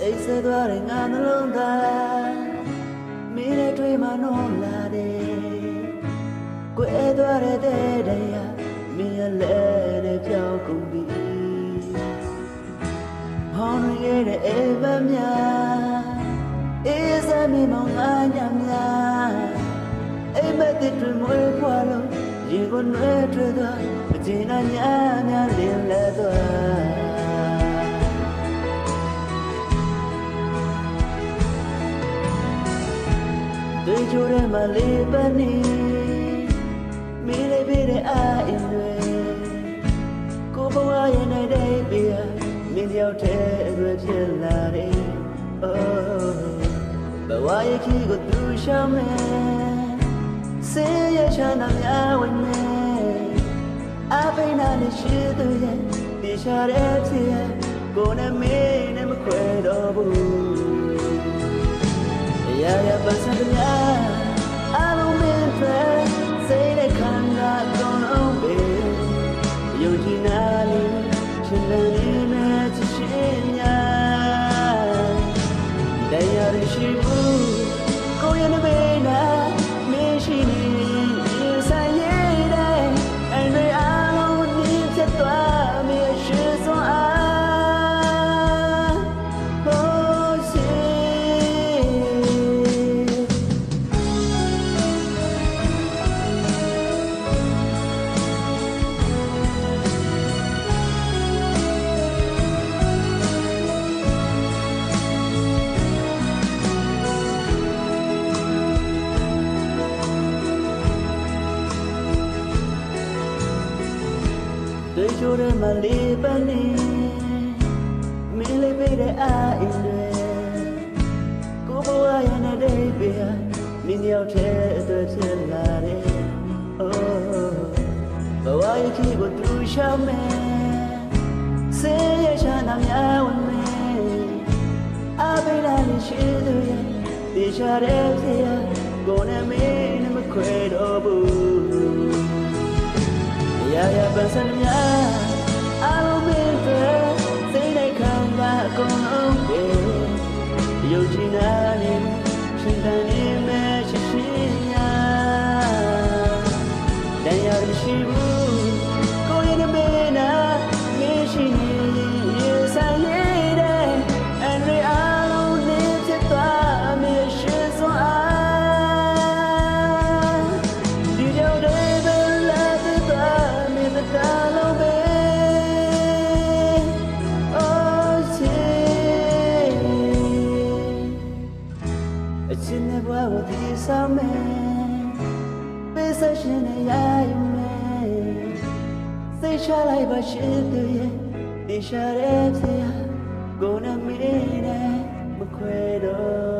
အိတ်ဆက်သွားတဲ့ငါနှလုံးသားမင်းနဲ့တွေ့မှနော်လာတယ်ကွယ်သွားတဲ့တရားမင်းရဲ့လက်နဲ့ပြောင်းကုန်ပြီဟောင်းရတဲ့အိမ်မများအေးစမ်းနေမောင်ငါညများအိမ်မက်တဲ့တွင်မွေးဖွာလို့ရေကိုနှွဲထွက်သွားအကျဉ်းနာညာများလင်းလဲသွားတွေ့ကြတဲ့မလေးပန်းနေမိလေးပေးတဲ့အအိမ်တွေကိုဘဝရဲ့နိုင်တဲ့ပြာမင်းရောက်တဲ့အရွယ်ဖြစ်လာတယ်ဘဝရဲ့ခီးကိုသူရှောင်းမယ်စေရချမ်းသာများဝင်မယ်အပိနာနဲ့ရှိသူရဲ့တေချာတဲ့ဖြစ်ကိုနဲ့မင်းနဲ့မခွဲတော့ဘူးရာရာပစံပြာအလုံးမင်းတွေစိတ်နဲ့ခံတာကောင်းအောင်ပဲယုံကြည်နာလေးချစ်တဲ့နဲ့ချစ်ရှင်များတရားရှိဘူးကိုရနေနာမင်းရှိနေဆိုင်ရတဲ့အန်တွေအလုံးနေချက်သွားမင်းရှိစွမ်းအားတွေ့ကြတဲ့မလေးပန်းနေမင်းလေးပေးတဲ့အအိမ်တွေကိုဘဝရဲ့နေတဲ့ပြာမင်းရောက်တဲ့အတွေ့ဖြစ်လာတယ်ဘဝရဲ့ခီးကိုသူရှောင်းမယ်စေရချမ်းသာများဝင်မယ်အပိနာလေးရှိသူရဲ့တေချာတဲ့ဖြစ်ကိုနဲ့မင်းနဲ့မခွဲတော့ဘူးရာရာပစံမြာအလုံးမင်းတွေစိတ်နဲ့ခံတာအကုန်လုံးပဲယုံကြည်နာနေရှင်တန်နေမဲ့ရှိရှိညာတရားရှိဘူးကိုရနေမနာမရှိနေရေဆိုင်ရတဲ့အန်ရီအလုံးနေဖြစ်သွားမေရှိစွမ်းအားဒီကြောင့်တာလုံးပဲအချင်းနဲ့ဘဝကိုဒီဆောင်မယ်ပေးစရှင်နဲ့ရယူမယ်စိတ်ချလိုက်ပါရှင်သူရဲ့ဒီရှာတဲ့ဖြစ်ကိုနဲ့မင်းနဲ့မခွဲတော့